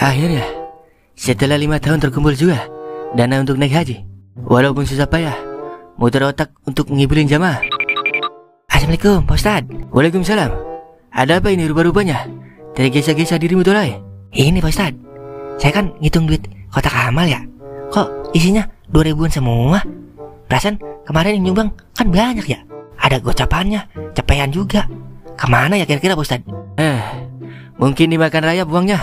Akhirnya, setelah 5 tahun terkumpul juga dana untuk naik haji. Walaupun susah payah, muter otak untuk ngibulin jamaah. Assalamualaikum Pak Ustadz. Waalaikumsalam. Ada apa ini rupa-rupanya? Tergesa-gesa dirimu tolai. Ini Pak Ustadz, saya kan ngitung duit kotak amal ya. Kok isinya 2000-an semua? Perasaan kemarin yang nyumbang kan banyak ya. Ada gocapannya, cepean juga. Kemana ya kira-kira Pak Ustadz? Mungkin dimakan rayap uangnya.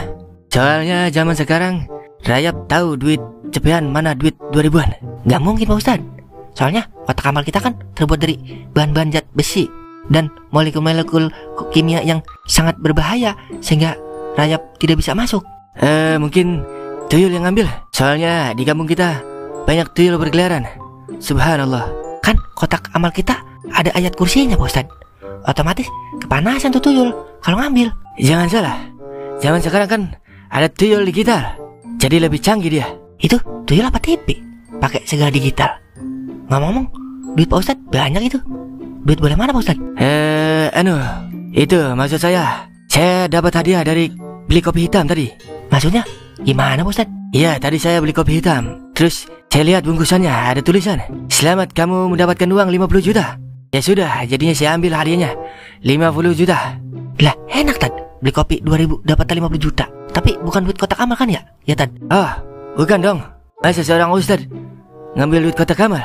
Soalnya zaman sekarang rayap tahu duit cepean mana duit 2000-an. Gak mungkin Pak Ustadz. Soalnya kotak amal kita kan terbuat dari bahan-bahan zat besi dan molekul-molekul kimia yang sangat berbahaya, sehingga rayap tidak bisa masuk. Mungkin tuyul yang ngambil. Soalnya di kampung kita banyak tuyul berkeliaran. Subhanallah. Kan kotak amal kita ada ayat kursinya Pak Ustadz. Otomatis kepanasan tuh tuyul kalau ngambil. Jangan salah, zaman sekarang kan ada tuyul digital, jadi lebih canggih dia. Itu tuyul apa TV? Pakai segala digital. Ngomong-ngomong, duit Pak Ustadz banyak itu. Duit boleh mana Pak Ustadz? Itu maksud saya dapat hadiah dari beli kopi hitam tadi. Maksudnya gimana Pak Ustadz? Iya, tadi saya beli kopi hitam. Terus saya lihat bungkusannya ada tulisan, "Selamat kamu mendapatkan uang 50 juta." Ya sudah, jadinya saya ambil hadiahnya 50 juta. Lah enak Tad, beli kopi 2000 dapat 50 juta. Tapi bukan duit kotak amal kan ya? Ya Tad? Oh, bukan dong. Masa seorang ustad ngambil duit kotak amal?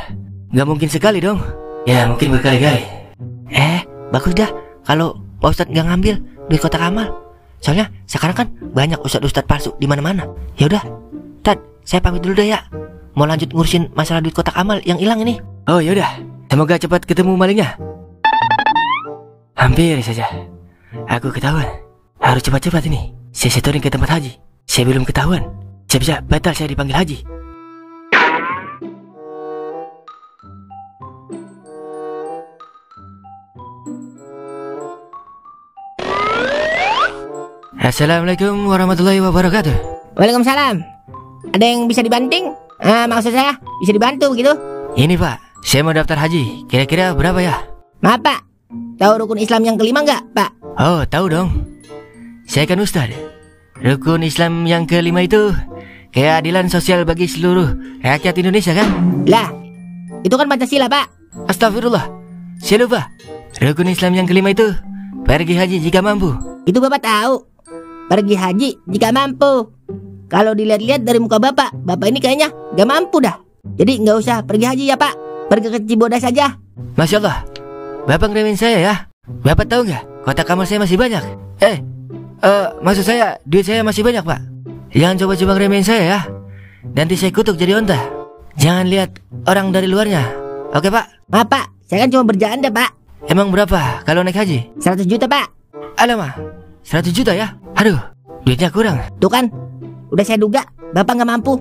Gak mungkin sekali dong. Ya mungkin berkali-kali. Bagus dah kalau Pak Ustadz gak ngambil duit kotak amal. Soalnya sekarang kan banyak ustad-ustad palsu di mana-mana. Ya udah, Tad, saya pamit dulu dah ya. Mau lanjut ngurusin masalah duit kotak amal yang hilang ini. Oh yaudah, semoga cepat ketemu malingnya. Hampir saja aku ketahuan. Harus cepat-cepat ini. Saya setorin ke tempat haji. Saya belum ketahuan, saya bisa batal saya dipanggil haji. Assalamualaikum warahmatullahi wabarakatuh. Waalaikumsalam. Ada yang bisa dibanting? Maksud saya bisa dibantu begitu? Ini Pak, saya mau daftar haji. Kira-kira berapa ya? Maaf Pak, tahu rukun Islam yang kelima nggak Pak? Oh tahu dong. Saya kan Ustad. Rukun Islam yang kelima itu keadilan sosial bagi seluruh rakyat Indonesia kan? Lah, itu kan Pancasila Pak. Astagfirullah, saya lupa. Rukun Islam yang kelima itu pergi haji jika mampu. Itu Bapak tahu. Pergi haji jika mampu. Kalau dilihat-lihat dari muka Bapak ini kayaknya gak mampu dah. Jadi gak usah pergi haji ya Pak. Pergi ke Cibodas saja. Masya Allah, Bapak ngeremin saya ya. Bapak tahu gak, kotak amal saya masih banyak. Maksud saya, duit saya masih banyak Pak. Jangan coba-coba ngeremin saya ya. Nanti saya kutuk jadi onta. Jangan lihat orang dari luarnya. Oke Pak? Maaf Pak, saya kan cuma bercanda Pak. Emang berapa kalau naik haji? 100 juta Pak. Alamak, 100 juta ya? Aduh, duitnya kurang. Tuh kan, udah saya duga Bapak gak mampu.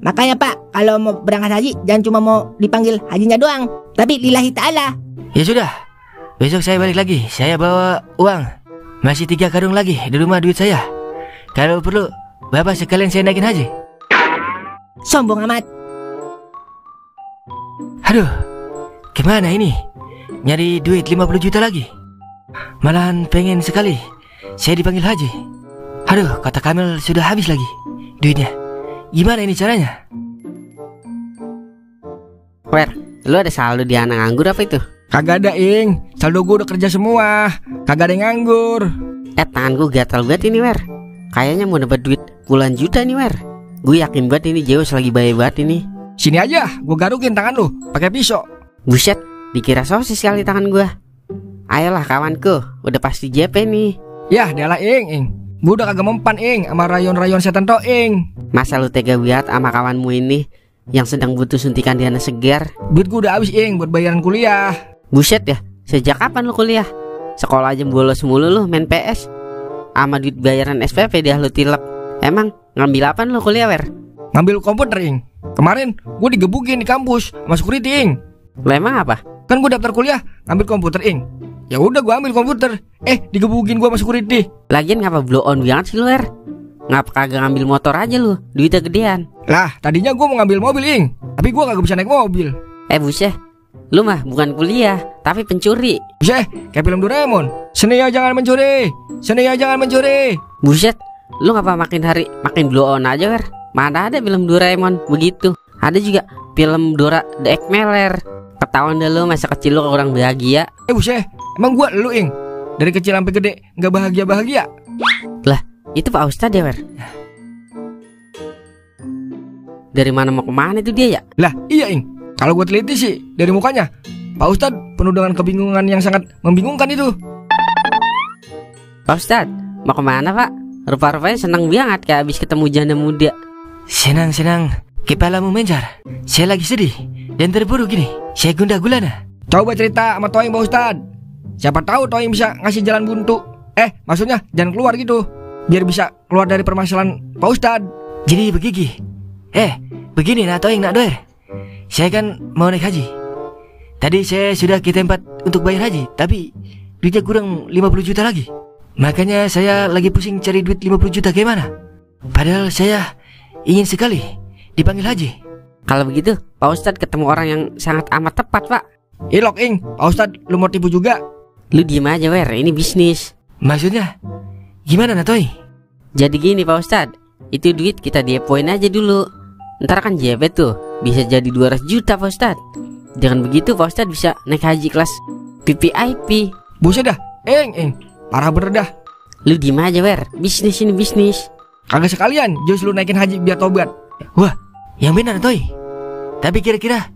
Makanya Pak, kalau mau berangkat haji jangan cuma mau dipanggil hajinya doang, tapi lillahi ta'ala. Ya sudah, besok saya balik lagi. Saya bawa uang. Masih 3 karung lagi di rumah duit saya. Kalau perlu, Bapak sekalian saya naikin haji. Sombong amat. Aduh, gimana ini? Nyari duit 50 juta lagi. Malahan pengen sekali saya dipanggil haji. Aduh, kotak amal sudah habis lagi duitnya. Gimana ini caranya? Wer, lu ada saldo di anak nganggur apa itu? Kagak ada Ing, saldo gue udah kerja semua. Kagak ada yang nganggur. Tangan gue gatal banget ini Wer. Kayaknya mau dapat duit puluhan juta nih Wer. Gue yakin banget ini Zeus lagi bahaya banget ini. Sini aja, gue garukin tangan lu pakai pisau. Buset, dikira sosis kali tangan gue. Ayolah kawanku, udah pasti JP nih. Yah, dialah Ing. Gue udah kagak mempan Ing sama rayon-rayon setan to Ing. Masa lu tega banget sama kawanmu ini yang sedang butuh suntikan dana segar? Duit gue udah habis Ing buat bayaran kuliah. Buset ya, sejak kapan lu kuliah? Sekolah aja bolos mulu lu main PS. Sama duit bayaran SPP dah lu tilep. Emang ngambil apa lu kuliah Wer? Ngambil komputer Ing. Kemarin gue digebukin di kampus sama security Ing. Lu emang apa? Kan gue daftar kuliah ngambil komputer Ing. Ya udah gue ambil komputer. Digebukin gue sama security. Lagian ngapa blow on banget sih lu Wer? Ngapa kagak ngambil motor aja lu? Duitnya gedean. Lah tadinya gue mau ngambil mobil Ing, tapi gue kagak bisa naik mobil. Buset, lu mah bukan kuliah tapi pencuri. Buset, kayak film Doraemon. Senia jangan mencuri, Senia jangan mencuri. Buset, Lu ngapa makin hari makin blow on aja, Wer? Mana ada film Doraemon begitu. Ada juga film Dora the Explorer. Ketahuan dah lu masa kecil lu kurang bahagia. Buset, emang gua lu ing dari kecil sampai gede nggak bahagia. Lah, itu Pak Ustadz ya, Wer? Dari mana mau kemana itu dia ya? Lah iya ing, kalau gua teliti sih dari mukanya Pak Ustadz penuh dengan kebingungan yang sangat membingungkan itu. Pak Ustadz, mau kemana Pak? Rupa-rupanya senang banget kayak habis ketemu janda muda. Senang, kepalamu mencar. Saya lagi sedih dan terburu gini. Saya gundah gulana. Coba cerita sama Toing Pak Ustadz. Siapa tahu Toing bisa ngasih jalan buntu. Maksudnya jalan keluar gitu, biar bisa keluar dari permasalahan Pak Ustadz. Jadi begigi. Begini nak Toing nak Doer. Saya kan mau naik haji. Tadi saya sudah ke tempat untuk bayar haji, tapi duitnya kurang 50 juta lagi. Makanya saya lagi pusing cari duit 50 juta gimana. Padahal saya ingin sekali dipanggil haji. Kalau begitu Pak Ustadz ketemu orang yang sangat amat tepat Pak. Ilok ing, Pak Ustadz lu mau tipu juga? Lu diem aja Wer, ini bisnis. Maksudnya gimana Natoi? Jadi gini Pak Ustadz, itu duit kita depoin aja dulu. Ntar kan JP tuh bisa jadi 200 juta Pak Ustadz. Dengan begitu Pak Ustadz bisa naik haji kelas VVIP. Buset dah, ing, parah bener dah. Lu diem aja Wer, bisnis ini bisnis. Kagak sekalian just lu naikin haji biar tobat. Wah, yang benar Natoi. Tapi kira-kira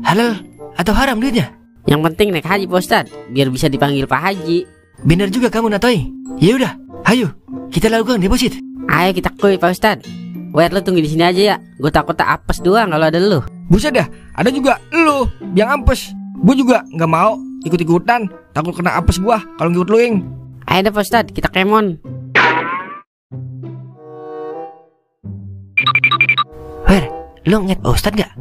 halal atau haram duitnya? Yang penting naik haji Pak Ustadz, biar bisa dipanggil Pak Haji. Benar juga kamu Natoi. Ya udah, ayo kita lakukan deposit. Ayo kita kuy Pak Ustadz. Wer, lu tunggu di sini aja ya. Gue takut tak apes doang kalau ada lu. Buset dah, ada juga lu yang ampes. Gue juga nggak mau ikut-ikutan, takut kena apes gua kalau ngikut lu ing. Ayo deh Pak Ustadz, kita kemon. Wer, lu ngeliat Pak Ustadz gak?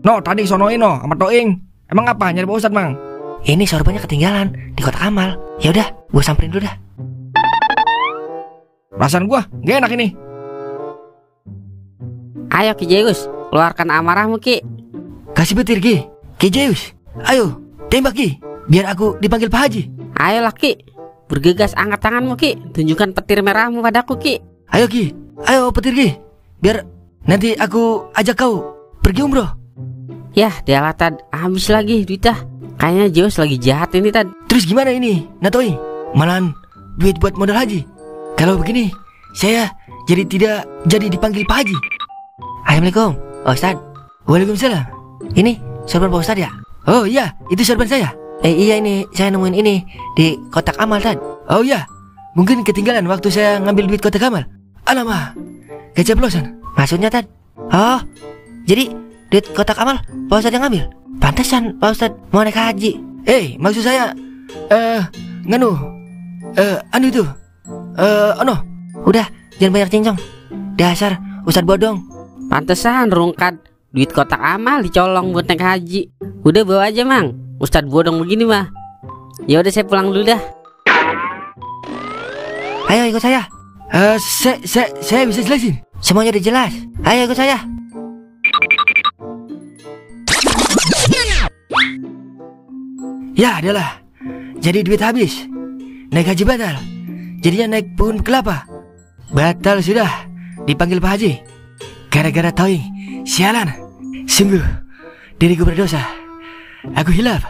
No, tadi sonoin no sama Toing. Emang apa nyari Pak Ustadz mang? Ini sorbannya ketinggalan di kotak amal. Ya udah, gue samperin dulu dah. Perasaan gua gak enak ini. Ayo Ki Zeus, keluarkan amarahmu Ki. Kasih petir Ki. Ki Zeus, ayo tembak Ki, biar aku dipanggil Pak Haji. Ayolah Ki, bergegas angkat tanganmu Ki. Tunjukkan petir merahmu padaku Ki. Ayo Ki, ayo petir Ki, biar nanti aku ajak kau pergi umroh. Yah, dialah Tad, habis lagi duitnya. Kayaknya Zeus lagi jahat ini Tad. Terus gimana ini Natoi? Malahan duit buat modal haji. Kalau begini saya jadi tidak jadi dipanggil Pak Haji. Assalamualaikum Pak Ustadz. Waalaikumsalam. Ini sorban Pak Ustadz ya? Oh iya, itu sorban saya. Iya ini saya nemuin ini di kotak amal Tad. Oh iya, mungkin ketinggalan waktu saya ngambil duit kotak amal. Alamak, keceplosan. Maksudnya Tad? Oh, jadi duit kotak amal Pak Ustadz yang ngambil? Pantesan Pak Ustadz mau naik haji. Maksud saya anu itu udah jangan banyak cincong. Dasar Ustadz bodong. Pantesan rungkat, duit kotak amal dicolong buat naik haji. Udah bawa aja mang, Ustadz bodong begini mah. Ya udah saya pulang dulu dah. Ayo ikut saya. Saya bisa jelasin. Semuanya udah jelas. Ayo ikut saya. Ya adalah. Jadi duit habis. Naik haji batal. Jadinya naik pohon kelapa. Batal sudah. Dipanggil Pak Haji. Gara-gara Toing. Sialan. Sungguh diriku berdosa. Aku hilaf.